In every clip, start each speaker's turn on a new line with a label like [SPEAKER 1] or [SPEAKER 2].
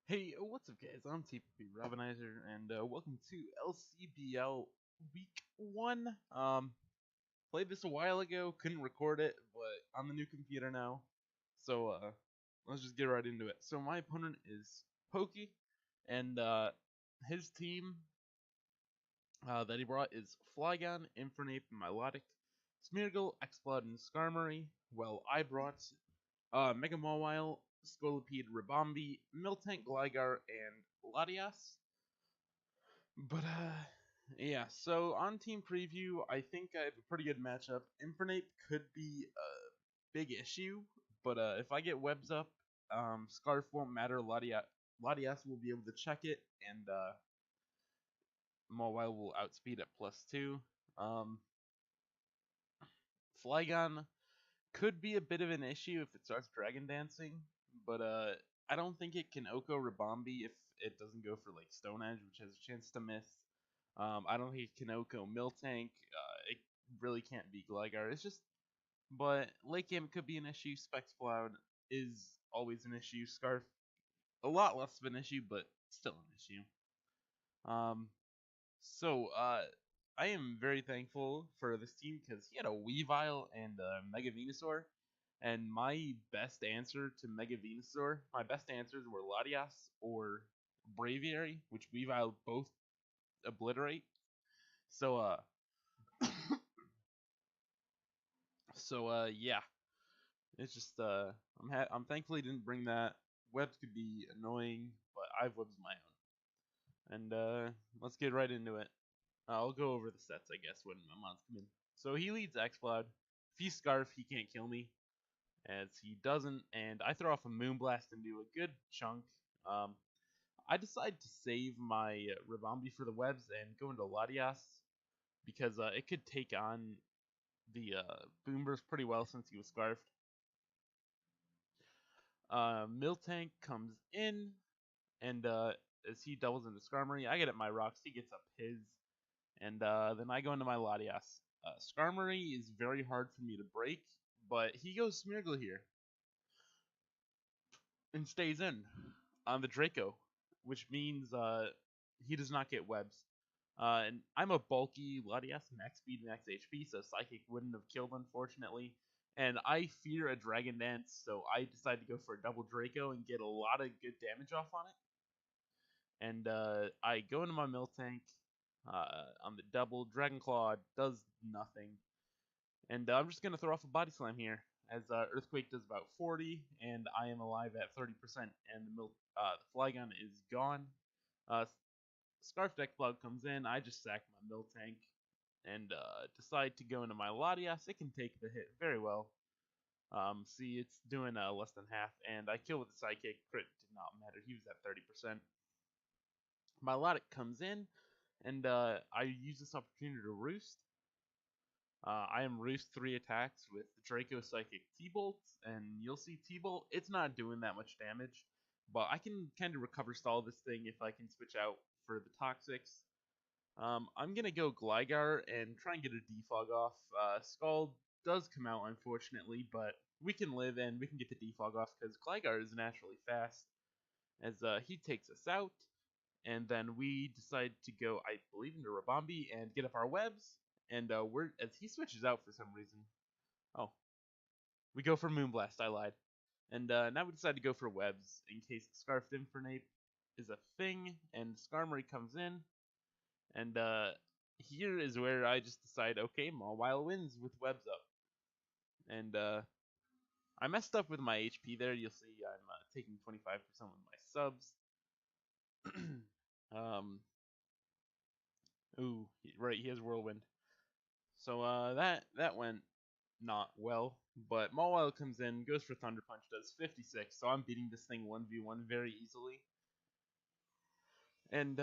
[SPEAKER 1] Hey, what's up, guys? I'm TPP Robinizer, and welcome to LCBL Week 1. Played this a while ago, couldn't record it, but on the new computer now. So, let's just get right into it. So, my opponent is Pokey, and his team that he brought is Flygon, Infernape, Milotic, Smeargle, Exploud, and Skarmory, while I brought Mega Mawile, Scolipede, Ribombi, Miltank, Gligar, and Latias. But yeah. So on team preview, I think I have a pretty good matchup. Infernape could be a big issue, but if I get webs up, Scarf won't matter. Latias will be able to check it, and Mawile will outspeed at +2. Um, Flygon could be a bit of an issue if it starts Dragon Dancing, but I don't think it can Oko Ribombi if it doesn't go for like Stone Edge, which has a chance to miss. I don't think it can Oko Miltank. It really can't be Gligar. It's just, but late game could be an issue. Specs Cloud is always an issue. Scarf a lot less of an issue, but still an issue. Um, so I am very thankful for this team because he had a Weavile and a Mega Venusaur. And my best answer to Mega Venusaur, my best answers were Latias or Braviary, which Weavile both obliterate. So yeah, it's just I'm thankfully didn't bring that. Webs could be annoying, but I have webs of my own. And let's get right into it. I'll go over the sets, I guess, when my mons come in. So he leads Exploud. If he's Scarf, he can't kill me, as he doesn't. And I throw off a Moonblast and do a good chunk. Um, I decide to save my Ribombi for the webs and go into Latias because it could take on the Boomburst pretty well since he was Scarfed. Miltank comes in, and as he doubles into Skarmory, I get at my rocks, he gets up his, and then I go into my Latias. Skarmory is very hard for me to break, but he goes Smeargle here and stays in on the Draco, which means he does not get webs. And I'm a bulky Latias, max speed, max HP, so Psychic wouldn't have killed, unfortunately. And I fear a Dragon Dance, so I decide to go for a double Draco and get a lot of good damage off on it. And I go into my Miltank on the double. Dragon Claw does nothing. And I'm just going to throw off a Body Slam here, as Earthquake does about 40, and I am alive at 30%, and the Flygon is gone. Uh, Scarf Deck Plug comes in, I just sack my Miltank, and decide to go into my Latias. It can take the hit very well. See, it's doing less than half, and I kill with the Psychic. Crit did not matter, he was at 30%. My Latic comes in, and I use this opportunity to Roost. I am Roost 3 attacks with Draco Psychic T-Bolt, and you'll see T-Bolt, it's not doing that much damage, but I can kind of recover stall this thing if I can switch out for the Toxics. I'm going to go Gligar and try and get a Defog off. Scald does come out, unfortunately, but we can live and we can get the Defog off because Gligar is naturally fast, as he takes us out. And then we decide to go, I believe, into Ribombi and get up our webs. And as he switches out for some reason. Oh, we go for Moonblast. I lied. And now we decide to go for webs in case Scarfed Infernape is a thing. And Skarmory comes in. And here is where I just decide, okay, Mawile wins with webs up. And I messed up with my HP there. You'll see I'm taking 25% with my subs. um, ooh, right, he has Whirlwind. So that went not well. But Mawile comes in, goes for Thunder Punch, does 56. So I'm beating this thing 1v1 very easily. And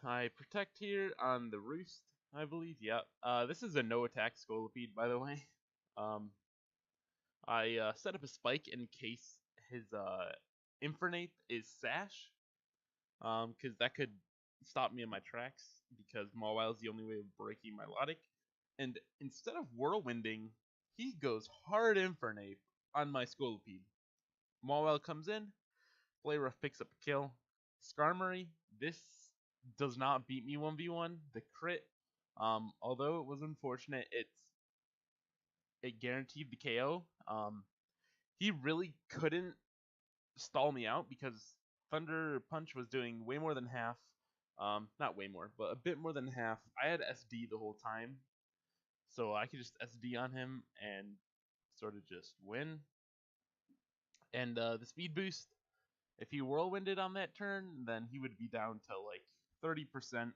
[SPEAKER 1] I protect here on the Roost, I believe. Yeah. This is a no attack Scolipede, by the way. I set up a spike in case his Infernape is Sash, because that could stop me in my tracks, because Mawile is the only way of breaking my Milotic. And instead of Whirlwinding, he goes hard Infernape on my Scolipede. Mawile comes in, Play Rough picks up a kill, Skarmory, this does not beat me 1v1. The crit, although it was unfortunate, it guaranteed the KO. He really couldn't stall me out because Thunder Punch was doing way more than half. Not way more, but a bit more than half. I had SD the whole time, so I could just SD on him and sort of just win. And the speed boost, if he whirlwinded on that turn, then he would be down to like 30%.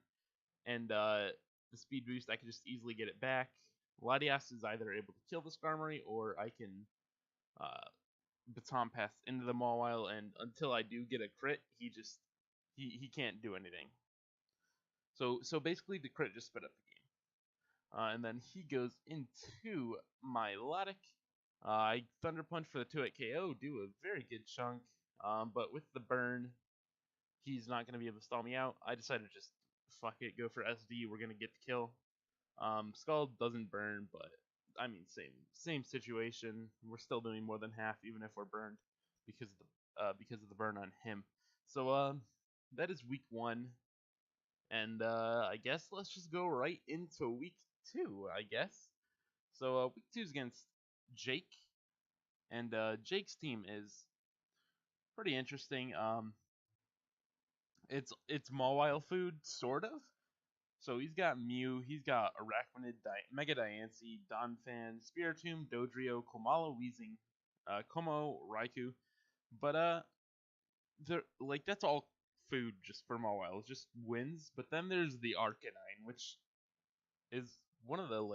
[SPEAKER 1] And the speed boost, I could just easily get it back. Latias is either able to kill the Skarmory, or I can uh, baton pass into the Mawile, and until I do get a crit, he can't do anything. So basically the crit just sped up the game. And then he goes into my Milotic. I Thunder Punch for the 2-hit KO, do a very good chunk. But with the burn, he's not going to be able to stall me out. I decided to just fuck it, go for SD. We're going to get the kill. Scald doesn't burn, but I mean, same situation. We're still doing more than half, even if we're burned, because of the burn on him. So that is week 1, and I guess let's just go right into week 2. I guess. So week 2 is against Jake, and Jake's team is pretty interesting. It's Mawile food, sort of. So he's got Mew, he's got Arachnid, Mega Diancie, Donphan, Spiritomb, Dodrio, Komala, Weezing, Como, Raikou. But that's all food just for Mawile. It just wins. But then there's the Arcanine, which is one of the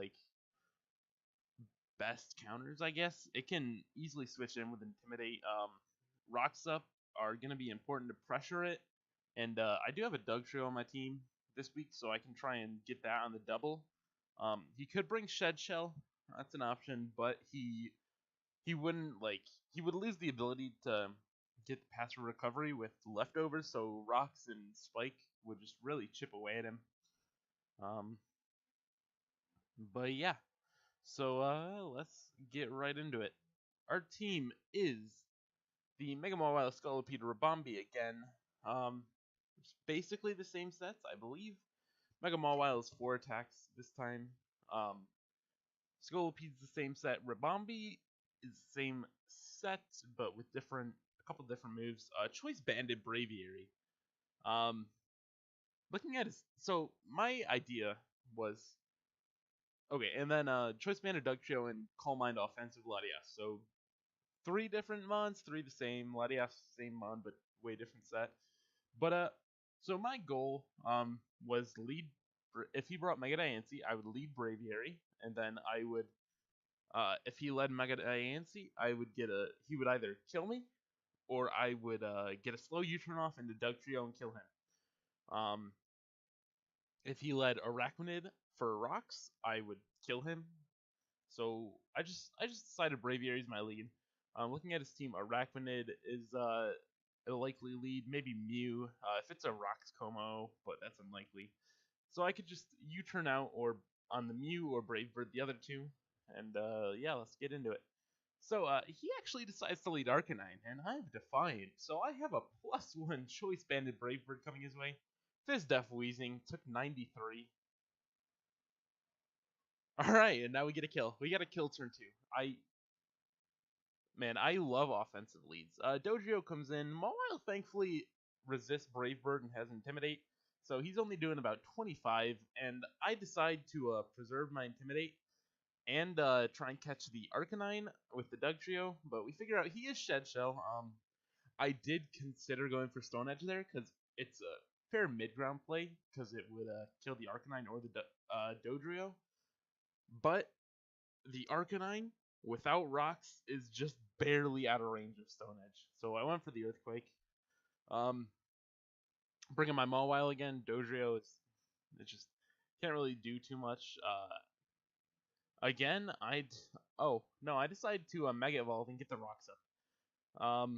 [SPEAKER 1] best counters, I guess. It can easily switch in with Intimidate. Rocks Up are gonna be important to pressure it. And I do have a Dugtrio on my team this week, so I can try and get that on the double. He could bring Shed Shell, that's an option, but he wouldn't he would lose the ability to get the passive recovery with leftovers, so Rocks and Spike would just really chip away at him. But yeah, so let's get right into it. Our team is the Mega Mawile Scolipede Rabombi again. It's basically the same sets, I believe. Mega Mawile is 4 attacks this time. Scolipede's the same set. Rabombi is the same set, but with a couple different moves. Choice Banded Braviary. Looking at his, so my idea was, okay, and then Choice Banded Dugtrio and Calm Mind Offensive Latias. So 3 different mons, 3 the same. Latias same mon, but way different set. But so my goal was lead. If he brought Mega Diancie, I would lead Braviary, and then I would, if he led Mega Diancie, he would either kill me, or I would get a slow U-turn off into Dugtrio and kill him. If he led Arachnid for rocks, I would kill him. So I just decided Braviary is my lead. Looking at his team, Arachnid is a likely lead, maybe Mew, if it's a Rocks Como, but that's unlikely. So I could just U-turn out or on the Mew or Brave Bird, the other two, and yeah, let's get into it. So he actually decides to lead Arcanine, and I have Defiant, so I have a +1 Choice Banded Brave Bird coming his way. Fizz Def Weezing took 93. Alright, and now we get a kill. We got a kill turn 2. Man, I love offensive leads. Dodrio comes in. Mawile thankfully resists Brave Bird and has Intimidate, so he's only doing about 25, and I decide to preserve my Intimidate and try and catch the Arcanine with the Dugtrio, but we figure out he is Shed Shell. I did consider going for Stone Edge there, because it's a fair mid-ground play, because it would kill the Arcanine or the Dodrio, but the Arcanine without rocks is just barely out of range of Stone Edge. So I went for the Earthquake. Bringing my Mawile again. Dodrio it just can't really do too much. Again, I decided to Mega Evolve and get the rocks up.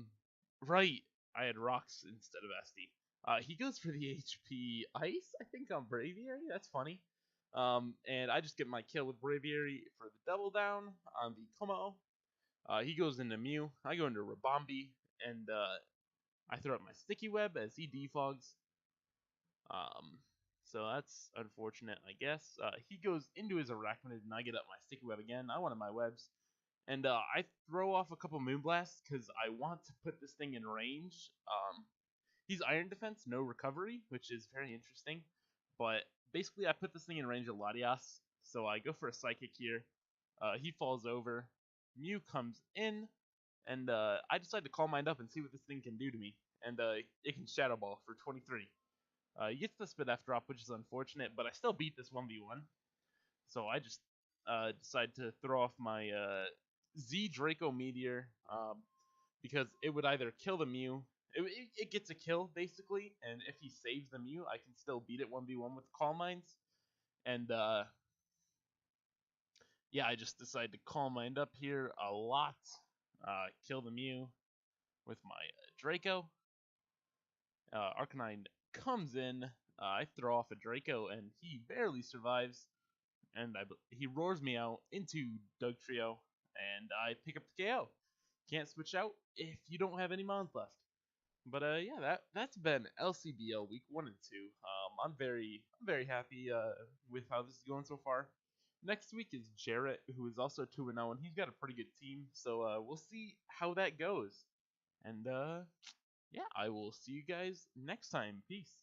[SPEAKER 1] Right, I had rocks instead of SD. He goes for the HP Ice, I think, on Braviary. That's funny. And I just get my kill with Braviary for the double down on the Como. He goes into Mew. I go into Rabombi, and I throw up my sticky web as he defogs. Um, so that's unfortunate, I guess. He goes into his arachnid, and I get up my sticky web again. I wanted my webs. And I throw off a couple moonblasts because I want to put this thing in range. He's iron defense, no recovery, which is very interesting. But basically, I put this thing in range of Latias, so I go for a psychic here. He falls over. Mew comes in, and I decide to Calm Mind up and see what this thing can do to me. And it can Shadow Ball for 23. He gets the Spit F drop, which is unfortunate, but I still beat this 1v1. So I just decide to throw off my Z Draco Meteor because it would either kill the Mew. It gets a kill basically, and if he saves the Mew, I can still beat it 1v1 with Calm Minds. And yeah, I just decide to Calm Mind up here a lot, kill the Mew with my Draco. Arcanine comes in. I throw off a Draco, and he barely survives. And he roars me out into Dugtrio, and I pick up the KO. Can't switch out if you don't have any mons left. But yeah, that's been LCBL week 1 and 2. I'm very happy with how this is going so far. Next week is Jarrett, who is also 2-0, and he's got a pretty good team. So we'll see how that goes. And yeah, I will see you guys next time. Peace.